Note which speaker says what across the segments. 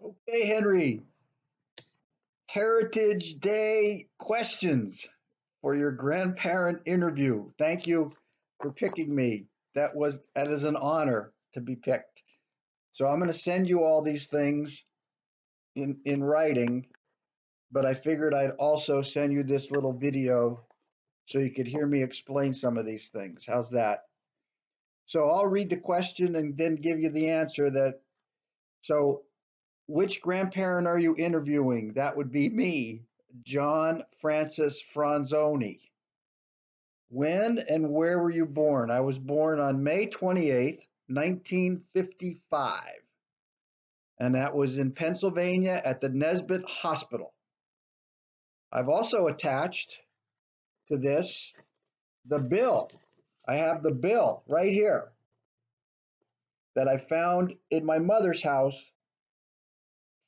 Speaker 1: Okay, Henry, Heritage Day questions for your grandparent interview. Thank you for picking me. That is an honor to be picked. So I'm going to send you all these things in writing, but I figured I'd also send you this little video so you could hear me explain some of these things. How's that? So I'll read the question and then give you the answer that so which grandparent are you interviewing? That would be me, John Francis Franzoni. When and where were you born? I was born on May 28th, 1955, and that was in Pennsylvania at the Nesbitt Hospital. I've also attached to this the bill. I have the bill right here that I found in my mother's house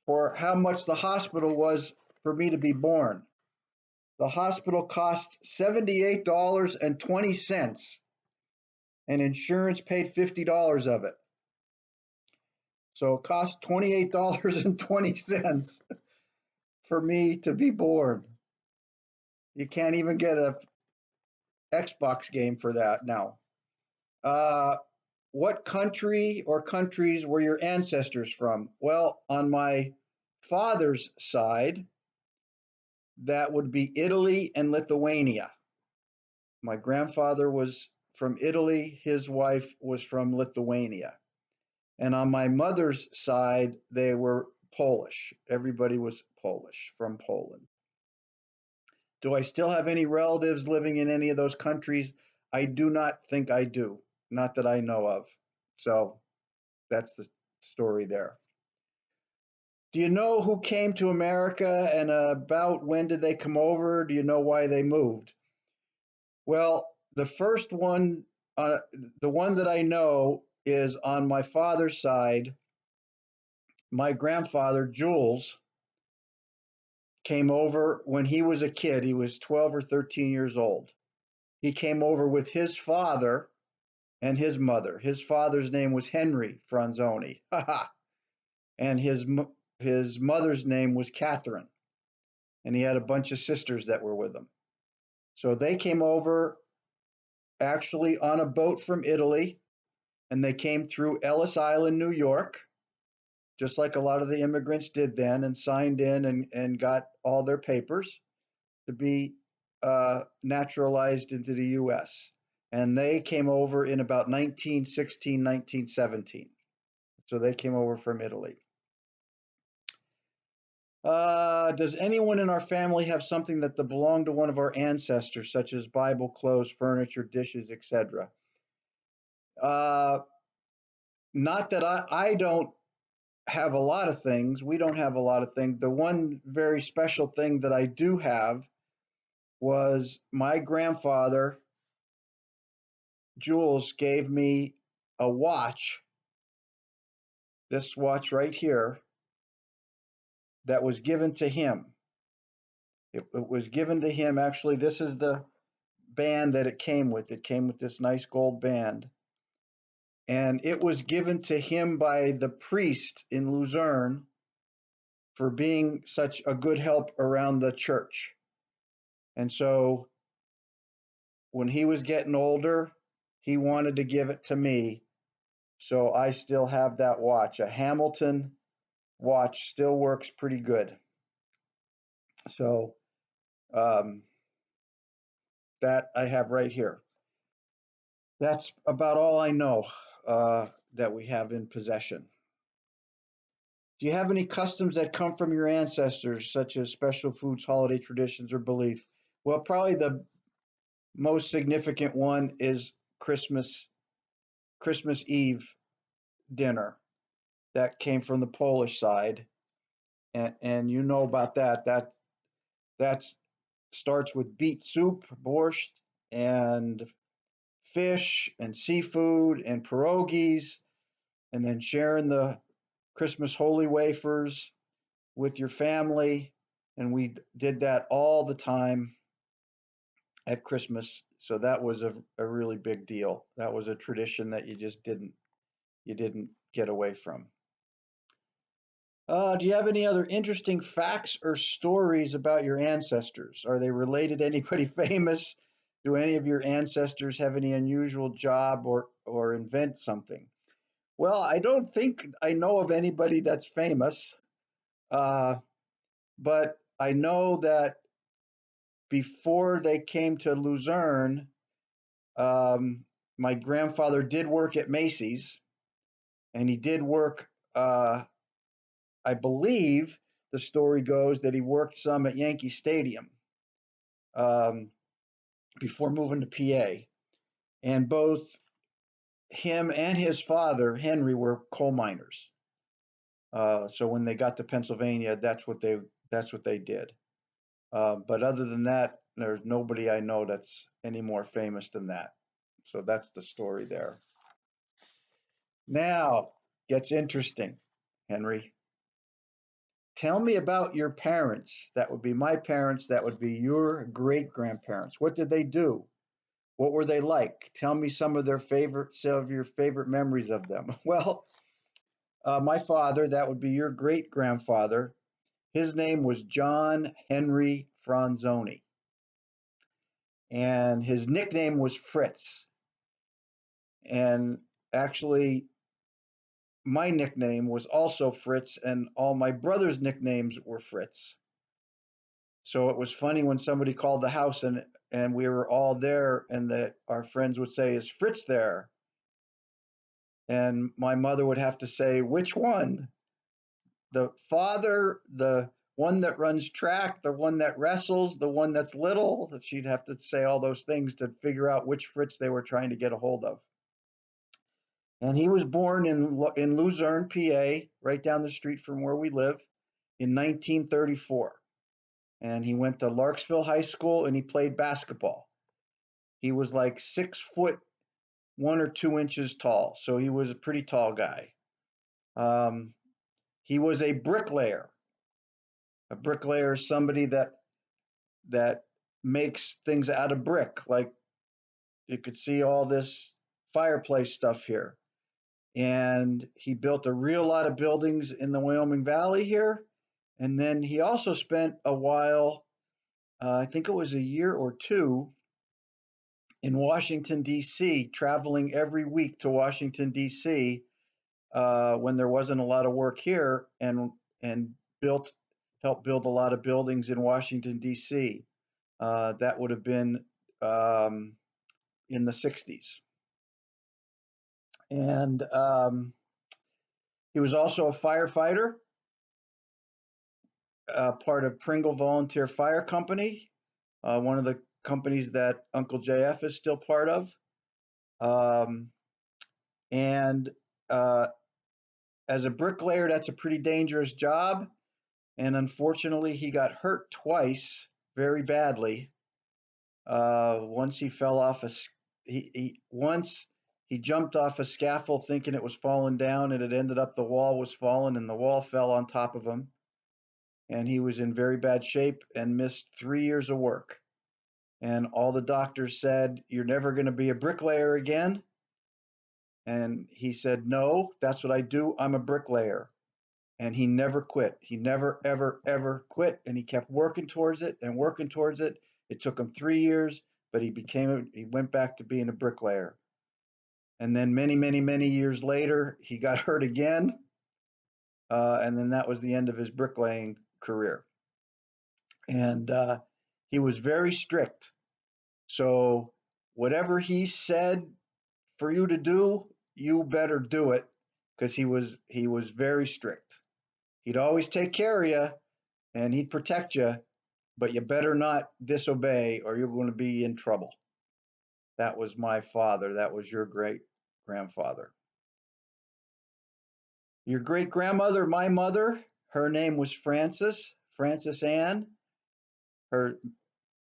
Speaker 1: for how much the hospital was for me to be born. The hospital cost $78.20, and insurance paid $50 of it. So it cost $28.20 for me to be born. You can't even get a Xbox game for that now. Uh, what country or countries were your ancestors from? Well, on my father's side, that would be Italy and Lithuania. My grandfather was from Italy, his wife was from Lithuania. And on my mother's side, they were Polish. Everybody was Polish from Poland. Do I still have any relatives living in any of those countries? I do not think I do, not that I know of. So that's the story there. Do you know who came to America and about when did they come over? Do you know why they moved? Well, the first one, the one that I know is on my father's side. My grandfather, Jules, came over when he was a kid. He was 12 or 13 years old. He came over with his father and his mother. His father's name was Henry Franzoni, and his mother's name was Catherine, and he had a bunch of sisters that were with him. So they came over actually on a boat from Italy, and they came through Ellis Island, New York, just like a lot of the immigrants did then, and signed in and got all their papers to be naturalized into the US. And they came over in about 1916, 1917. So they came over from Italy. Does anyone in our family have something that belonged to one of our ancestors, such as Bible, clothes, furniture, dishes, etc.? Uh, Not that I don't have a lot of things. We don't have a lot of things. The one very special thing that I do have was my grandfather, Jules, gave me a watch, this watch right here, that was given to him. It was given to him. Actually, this is the band that it came with. It came with this nice gold band. And it was given to him by the priest in Luzerne for being such a good help around the church. And so when he was getting older, he wanted to give it to me. So I still have that watch. A Hamilton watch still works pretty good. So um, that I have right here. That's about all I know that we have in possession. Do you have any customs that come from your ancestors, such as special foods, holiday traditions, or belief? Well, probably the most significant one is Christmas Eve dinner that came from the Polish side, and you know about that. That starts with beet soup, borscht, and fish and seafood and pierogies, and then sharing the Christmas holy wafers with your family. And we did that all the time at Christmas. So that was a really big deal. That was a tradition that you just didn't get away from. Do you have any other interesting facts or stories about your ancestors? Are they related to anybody famous? Do any of your ancestors have any unusual job or invent something? Well, I don't think I know of anybody that's famous, uh, but I know that before they came to Luzerne, um, my grandfather did work at Macy's, and he did work. I believe the story goes that he worked some at Yankee Stadium um, before moving to PA. And both him and his father, Henry, were coal miners. So when they got to Pennsylvania, that's what they did. But other than that, there's nobody I know that's any more famous than that. So that's the story there. Now gets interesting, Henry. Tell me about your parents. That would be my parents. That would be your great grandparents. What did they do? What were they like? Tell me some of your favorite memories of them. Well, my father, that would be your great grandfather. His name was John Henry Franzoni, and his nickname was Fritz. And actually, my nickname was also Fritz, and all my brothers' nicknames were Fritz. So it was funny when somebody called the house and we were all there, and that our friends would say, "Is Fritz there?" And my mother would have to say, "Which one? The father, the one that runs track, the one that wrestles, the one that's little?" That she'd have to say all those things to figure out which Fritz they were trying to get a hold of. And he was born in Luzerne, PA, right down the street from where we live, in 1934. And he went to Larksville High School and he played basketball. He was like 6 foot 1 or 2 inches tall, so he was a pretty tall guy. Um, he was a bricklayer. A bricklayer is somebody that makes things out of brick. Like you could see all this fireplace stuff here. And he built a real lot of buildings in the Wyoming Valley here. And then he also spent a while, I think it was a year or two, in Washington, D.C., traveling every week to Washington, D.C. When there wasn't a lot of work here, and built helped build a lot of buildings in Washington, D.C. That would have been um, in the 60s. And he was also a firefighter, part of Pringle Volunteer Fire Company, one of the companies that Uncle JF is still part of. Um, and as a bricklayer, that's a pretty dangerous job. And unfortunately, he got hurt twice very badly. Once he fell off once he jumped off a scaffold thinking it was falling down, and it ended up the wall was falling, and the wall fell on top of him. And he was in very bad shape and missed 3 years of work. And all the doctors said, "You're never going to be a bricklayer again." And he said, "No, that's what I do. I'm a bricklayer." And he never quit. He never, ever, ever quit. And he kept working towards it and working towards it. It took him 3 years, but he went back to being a bricklayer. And then many, many, many years later, he got hurt again. And then that was the end of his bricklaying career. And he was very strict. So whatever he said for you to do, you better do it, because he was very strict. He'd always take care of you and he'd protect you, but you better not disobey or you're going to be in trouble. That was my father. That was your great grandfather. Your great grandmother, my mother, her name was Frances Ann. Her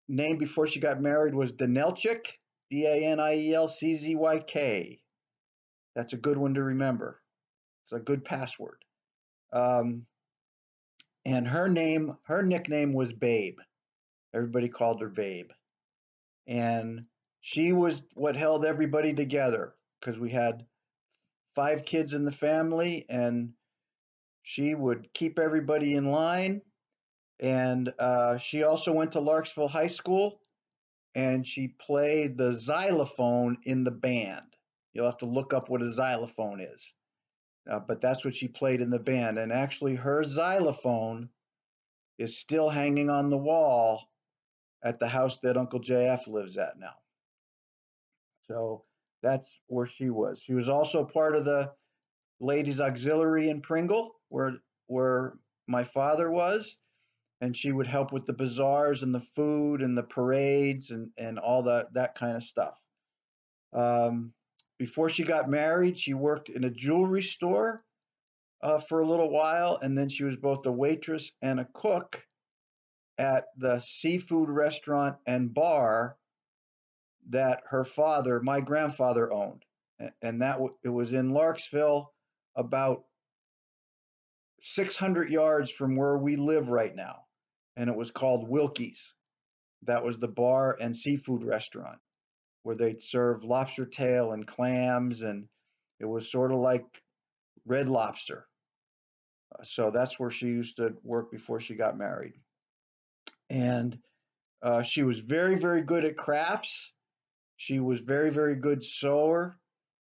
Speaker 1: name before she got married was Danilczyk, Danielczzyk. That's a good one to remember. It's a good password. Um, and her nickname was Babe. Everybody called her Babe. And she was what held everybody together, because we had 5 kids in the family, and She would keep everybody in line, and she also went to Larksville High School, and she played the xylophone in the band. You'll have to look up what a xylophone is, but that's what she played in the band. And actually, her xylophone is still hanging on the wall at the house that Uncle JF lives at now. So that's where she was. She was also part of the ladies auxiliary in Pringle, where my father was, and she would help with the bazaars and the food and the parades and all that kind of stuff. Um, Before she got married, she worked in a jewelry store for a little while, and then she was both a waitress and a cook at the seafood restaurant and bar that her father, my grandfather, owned, and it was in Larksville, about 600 yards from where we live right now, and it was called Wilkie's. That was the bar and seafood restaurant where they'd serve lobster tail and clams, and it was sort of like Red Lobster. So that's where she used to work before she got married. And she was very, very good at crafts. She was very, very good sewer,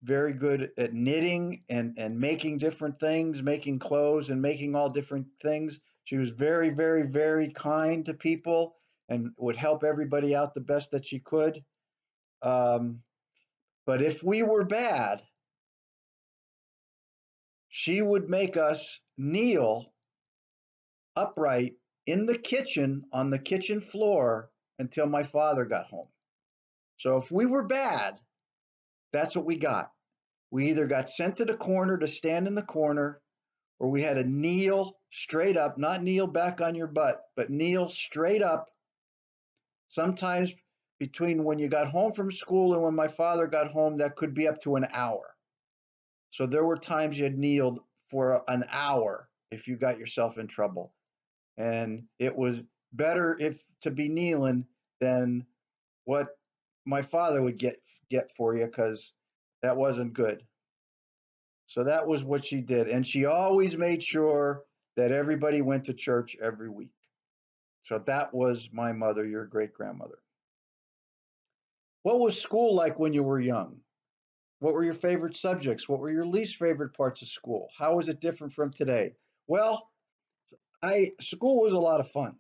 Speaker 1: very good at knitting and making different things, making clothes and making all different things. She was very, very, very kind to people and would help everybody out the best that she could. Um, but if we were bad, she would make us kneel upright in the kitchen on the kitchen floor until my father got home. So if we were bad, that's what we got. We either got sent to the corner to stand in the corner, or we had to kneel straight up, not kneel back on your butt, but kneel straight up. Sometimes between when you got home from school and when my father got home, that could be up to an hour. So there were times you had kneeled for an hour if you got yourself in trouble. And it was better if to be kneeling than what my father would get for you, because that wasn't good. So that was what she did. And she always made sure that everybody went to church every week. So that was my mother, your great grandmother. What was school like when you were young? What were your favorite subjects? What were your least favorite parts of school? How was it different from today? Well, I school was a lot of fun.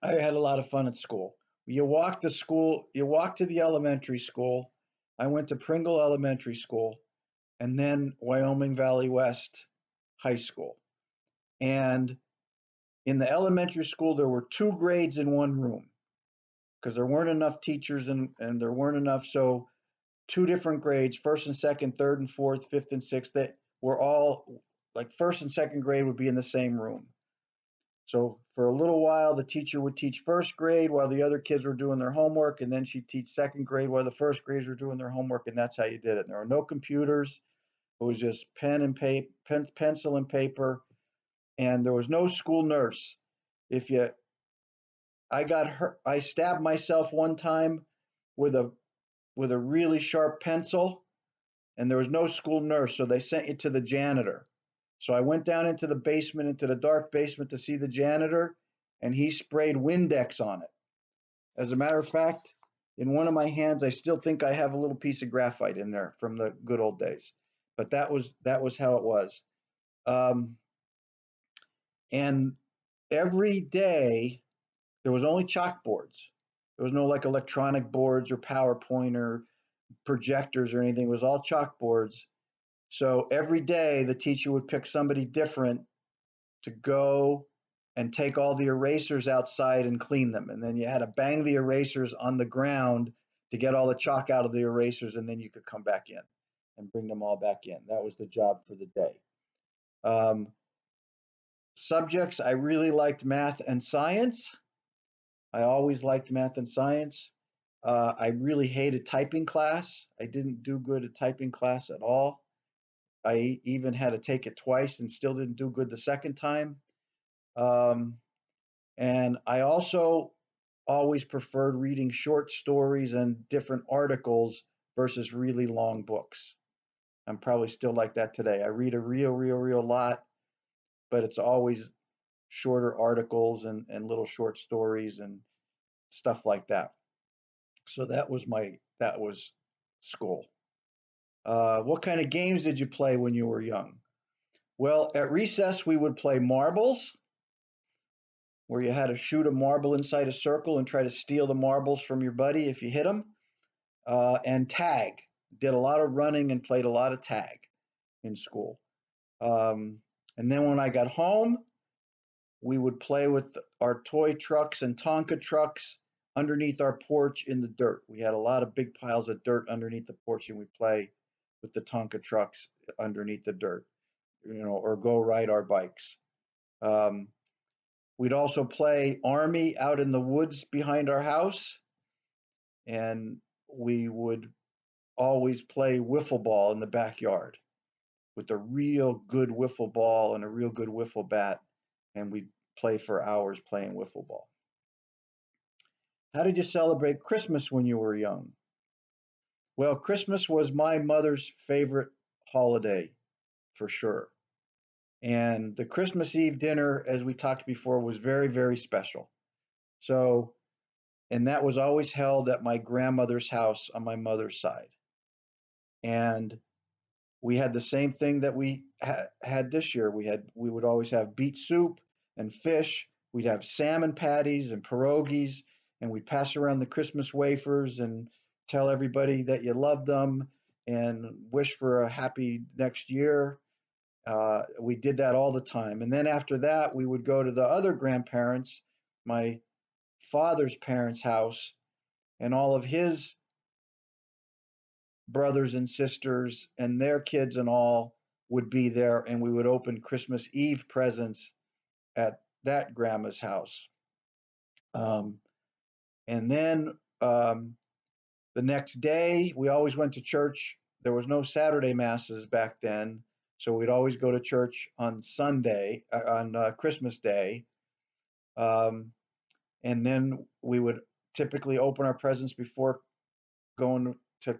Speaker 1: I had a lot of fun at school. You walk to school, you walk to the elementary school. I went to Pringle Elementary School and then Wyoming Valley West High School. And in the elementary school, there were two grades in one room because there weren't enough teachers and there weren't enough. So, two different grades, first and second, third and fourth, fifth and sixth, that were all like first and second grade would be in the same room. So for a little while, the teacher would teach first grade while the other kids were doing their homework, and then she'd teach second grade while the first graders were doing their homework, and that's how you did it. There were no computers; it was just pen and paper, pencil and paper, and there was no school nurse. If you, I got hurt, I stabbed myself one time with a really sharp pencil, and there was no school nurse, so they sent you to the janitor. So I went down into the basement, into the dark basement to see the janitor, and he sprayed Windex on it. As a matter of fact, in one of my hands, I still think I have a little piece of graphite in there from the good old days. But that was how it was. Um, and every day there was only chalkboards. There was no like electronic boards or PowerPoint or projectors or anything. It was all chalkboards. So every day the teacher would pick somebody different to go and take all the erasers outside and clean them. And then you had to bang the erasers on the ground to get all the chalk out of the erasers, and then you could come back in and bring them all back in. That was the job for the day. Um, Subjects, I really liked math and science. I always liked math and science. I really hated typing class. I didn't do good at typing class at all. I even had to take it twice and still didn't do good the second time. Um, and I also always preferred reading short stories and different articles versus really long books. I'm probably still like that today. I read a real lot, but it's always shorter articles and little short stories and stuff like that. So that was school. What kind of games did you play when you were young? Well, at recess we would play marbles, where you had to shoot a marble inside a circle and try to steal the marbles from your buddy if you hit them, and tag. Did a lot of running and played a lot of tag in school. Um, and then when I got home, we would play with our toy trucks and Tonka trucks underneath our porch in the dirt. We had a lot of big piles of dirt underneath the porch, and we play with the Tonka trucks underneath the dirt, or go ride our bikes. Um, we'd also play army out in the woods behind our house, and we would always play wiffle ball in the backyard with a real good wiffle ball and a real good wiffle bat, and we'd play for hours playing wiffle ball. How did you celebrate Christmas when you were young? Well, Christmas was my mother's favorite holiday for sure. And the Christmas Eve dinner, as we talked before, was very, very special. So, and that was always held at my grandmother's house on my mother's side. And we had the same thing that we had this year. We would always have beet soup and fish. We'd have salmon patties and pierogies, and we'd pass around the Christmas wafers and tell everybody that you loved them and wish for a happy next year. We did that all the time. And then after that, we would go to the other grandparents, my father's parents' house, and all of his brothers and sisters and their kids and all would be there, and we would open Christmas Eve presents at that grandma's house. Um, and then the next day, we always went to church. There was no Saturday masses back then, so we'd always go to church on Sunday, on Christmas Day. Um, and then we would typically open our presents before going to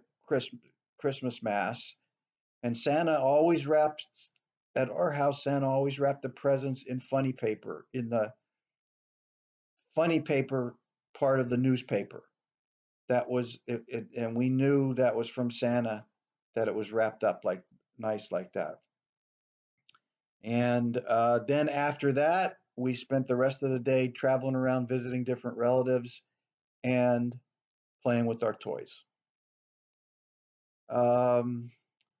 Speaker 1: Christmas Mass. And Santa always wrapped at our house. Santa always wrapped the presents in funny paper, in the funny paper part of the newspaper. That was it, and we knew that was from Santa, that it was wrapped up like nice like that. And then after that, we spent the rest of the day traveling around visiting different relatives and playing with our toys. Um,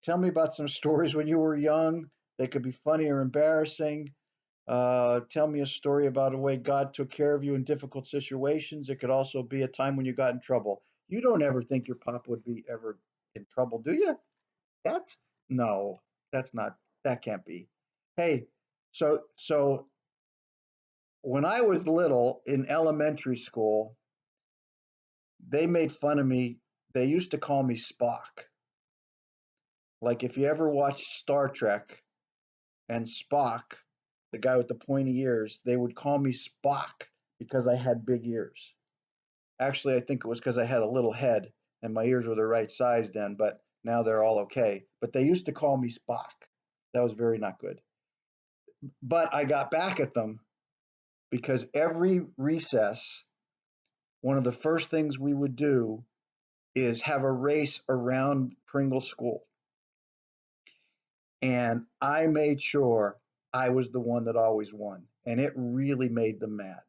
Speaker 1: Tell me about some stories when you were young. They could be funny or embarrassing. Tell me a story about a way God took care of you in difficult situations. It could also be a time when you got in trouble. You don't ever think your pop would be ever in trouble, do you? That's no, that's not, that can't be. Hey, so when I was little in elementary school, they made fun of me. They used to call me Spock. Like if you ever watched Star Trek and Spock, the guy with the pointy ears, they would call me Spock because I had big ears. Actually, I think it was because I had a little head and my ears were the right size then, but now they're all okay. But they used to call me Spock. That was very not good. But I got back at them because every recess, one of the first things we would do is have a race around Pringle School. And I made sure I was the one that always won. And it really made them mad.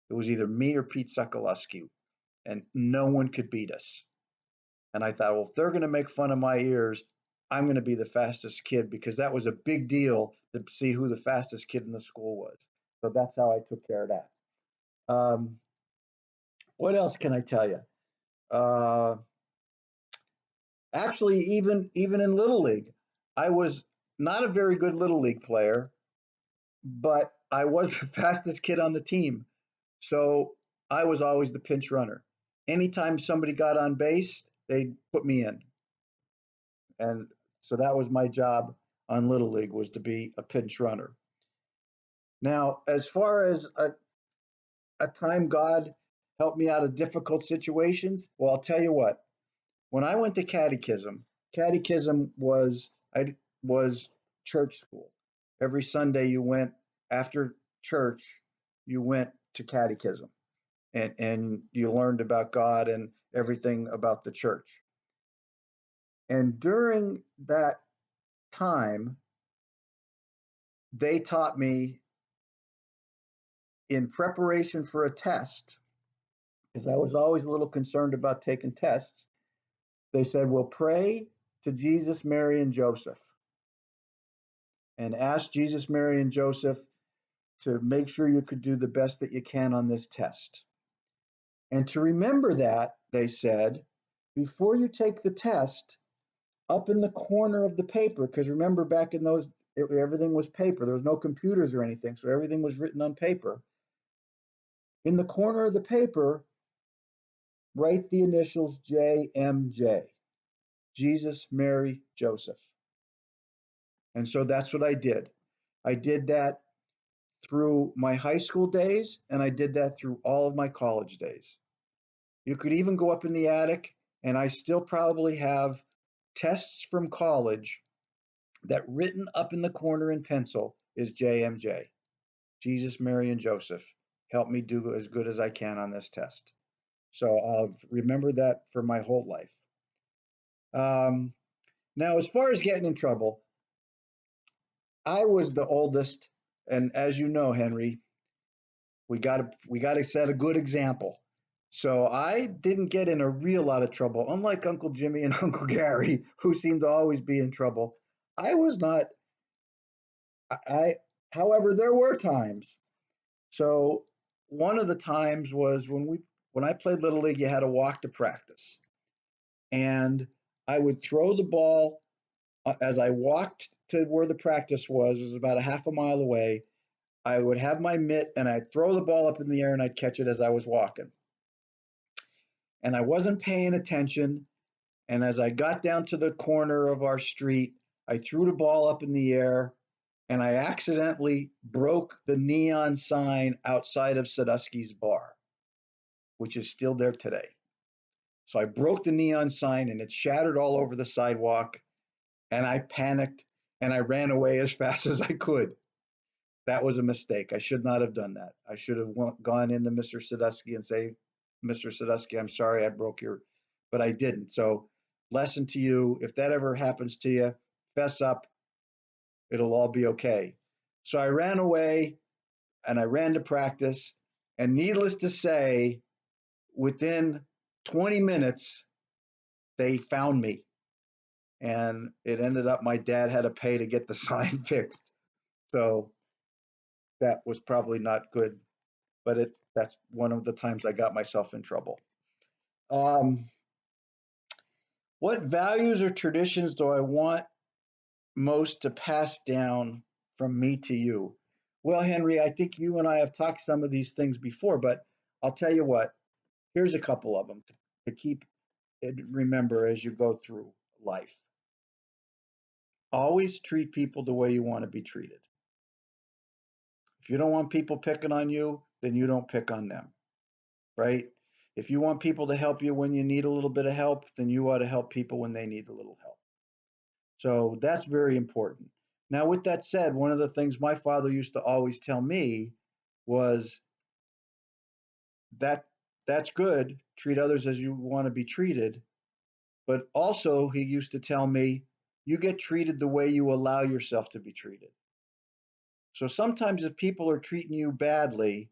Speaker 1: It was either me or Pete Sokolowski, and no one could beat us. And I thought, well, if they're going to make fun of my ears, I'm going to be the fastest kid because that was a big deal to see who the fastest kid in the school was. So that's how I took care of that. Um, what else can I tell you? Uh, Actually, even in Little League, I was not a very good Little League player, but I was the fastest kid on the team. So I was always the pinch runner. Anytime somebody got on base, they put me in. And so that was my job on Little League, was to be a pinch runner. Now, as far as a time God helped me out of difficult situations, well, I'll tell you what. When I went to catechism was church school. Every Sunday you went after church, you went to catechism and you learned about God and everything about the church. And during that time, they taught me in preparation for a test, because I was always a little concerned about taking tests. They said, well, pray to Jesus, Mary, and Joseph, and ask Jesus, Mary, and Joseph to make sure you could do the best that you can on this test. And to remember that, they said, before you take the test, up in the corner of the paper, because remember back in those, everything was paper. There was no computers or anything, so everything was written on paper. In the corner of the paper, write the initials JMJ, Jesus, Mary, Joseph. And so that's what I did. I did that through my high school days, and I did that through all of my college days. You could even go up in the attic, and I still probably have tests from college that written up in the corner in pencil is JMJ, Jesus, Mary, and Joseph. Help me do as good as I can on this test. So I'll remember that for my whole life. Um, Now, as far as getting in trouble, I was the oldest, and as you know, Henry, we got to set a good example. So I didn't get in a real lot of trouble, unlike Uncle Jimmy and Uncle Gary, who seemed to always be in trouble. I was not. I, however, there were times. So one of the times was when I played little league, you had to walk to practice, and I would throw the ball as I walked to where the practice was. It was about a half a mile away. I would have my mitt and I'd throw the ball up in the air and I'd catch it as I was walking. And I wasn't paying attention. And as I got down to the corner of our street, I threw the ball up in the air and I accidentally broke the neon sign outside of Sadusky's bar, which is still there today. So I broke the neon sign and it shattered all over the sidewalk. And I panicked and I ran away as fast as I could. That was a mistake. I should not have done that. I should have gone into Mr. Sadusky and say, Mr. Sadusky, I'm sorry I broke your, but I didn't. So, lesson to you, if that ever happens to you, fess up. It'll all be okay. So I ran away and I ran to practice. And needless to say, within 20 minutes, they found me. And it ended up my dad had to pay to get the sign fixed. So that was probably not good, but that's one of the times I got myself in trouble. Um, what values or traditions do I want most to pass down from me to you? Well, Henry, I think you and I have talked some of these things before, but I'll tell you what, here's a couple of them to keep remember as you go through life. Always treat people the way you want to be treated. If you don't want people picking on you, then you don't pick on them, right? If you want people to help you when you need a little bit of help, then you ought to help people when they need a little help. So that's very important. Now, with that said, one of the things my father used to always tell me was that that's good, treat others as you want to be treated. But also, he used to tell me, you get treated the way you allow yourself to be treated. So sometimes if people are treating you badly,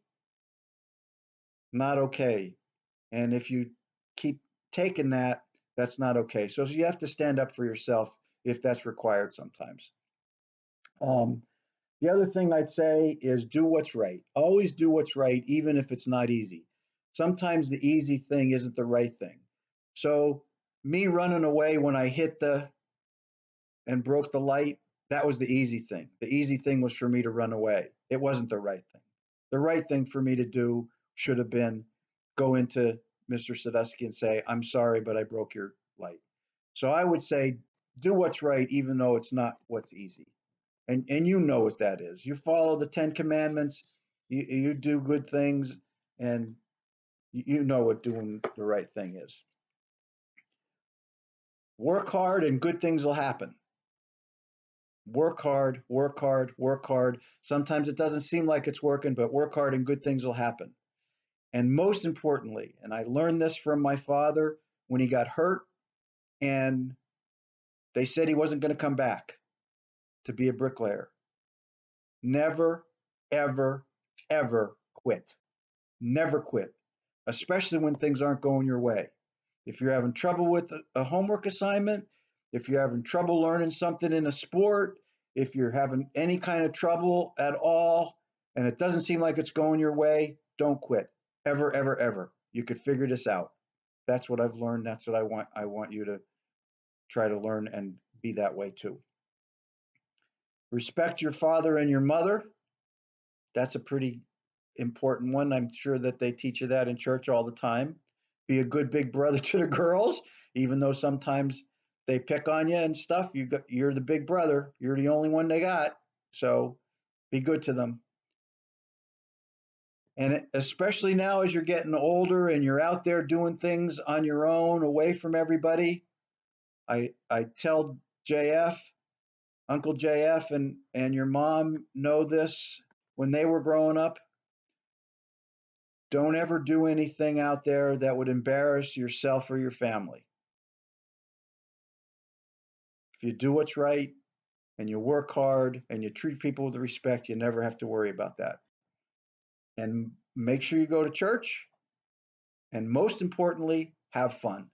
Speaker 1: not okay. And if you keep taking that, that's not okay. So you have to stand up for yourself if that's required sometimes. Um, the other thing I'd say is do what's right. Always do what's right, even if it's not easy. Sometimes the easy thing isn't the right thing. So me running away when I hit the and broke the light, that was the easy thing. The easy thing was for me to run away. It wasn't the right thing. The right thing for me to do should have been go into Mr. Sadusky and say, I'm sorry, but I broke your light. So I would say do what's right, even though it's not what's easy. And you know what that is. You follow the 10 commandments, you do good things, and you know what doing the right thing is. Work hard and good things will happen. Work hard, work hard, work hard. Sometimes it doesn't seem like it's working, but work hard and good things will happen. And most importantly, and I learned this from my father when he got hurt and they said he wasn't going to come back to be a bricklayer. Never, ever, ever quit. Never quit, especially when things aren't going your way. If you're having trouble with a homework assignment, if you're having trouble learning something in a sport, if you're having any kind of trouble at all, and it doesn't seem like it's going your way, don't quit. Ever, ever, ever. You could figure this out. That's what I've learned. That's what I want. I want you to try to learn and be that way too. Respect your father and your mother. That's a pretty important one. I'm sure that they teach you that in church all the time. Be a good big brother to the girls, even though sometimes they pick on you and stuff. You're the big brother. You're the only one they got. So be good to them. And especially now as you're getting older and you're out there doing things on your own, away from everybody, I tell JF, Uncle JF, and your mom know this when they were growing up. Don't ever do anything out there that would embarrass yourself or your family. If you do what's right and you work hard and you treat people with respect, you never have to worry about that. And make sure you go to church. And most importantly, have fun.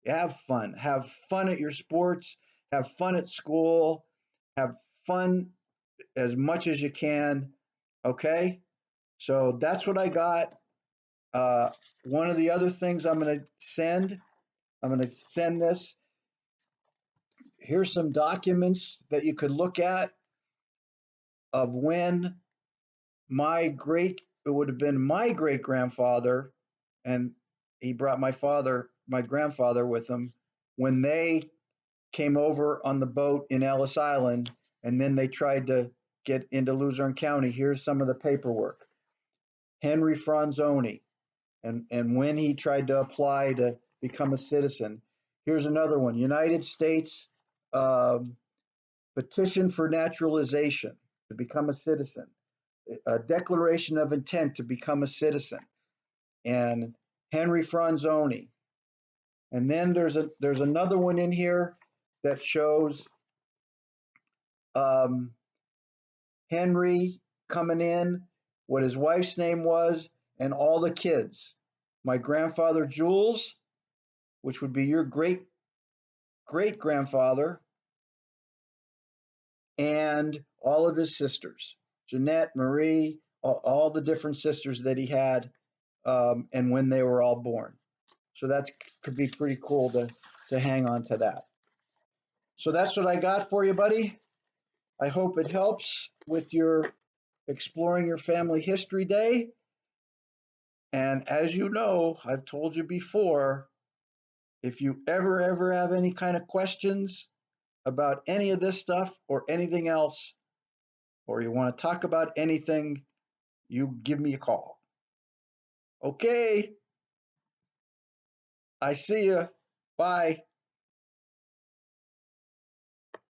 Speaker 1: Have fun. Have fun at your sports. Have fun at school. Have fun as much as you can. Okay? So that's what I got. Uh, One of the other things I'm going to send this. Here's some documents that you could look at of when it would have been my great grandfather, and he brought my grandfather with him when they came over on the boat in Ellis Island, and then they tried to get into Luzerne County. Here's some of the paperwork. Henry Franzoni, and when he tried to apply to become a citizen. Here's another one, United States petition for naturalization to become a citizen, a declaration of intent to become a citizen, and Henry Franzoni. And then there's another one in here that shows um, Henry coming in, what his wife's name was, and all the kids. My grandfather Jules, which would be your great great grandfather, and all of his sisters, Jeanette, Marie, all the different sisters that he had, and when they were all born. So that could be pretty cool to hang on to that. So that's what I got for you, buddy. I hope it helps with your exploring your family history day. And as you know, I've told you before, if you ever have any kind of questions about any of this stuff or anything else, or you want to talk about anything, you give me a call. Okay. I see you. Bye.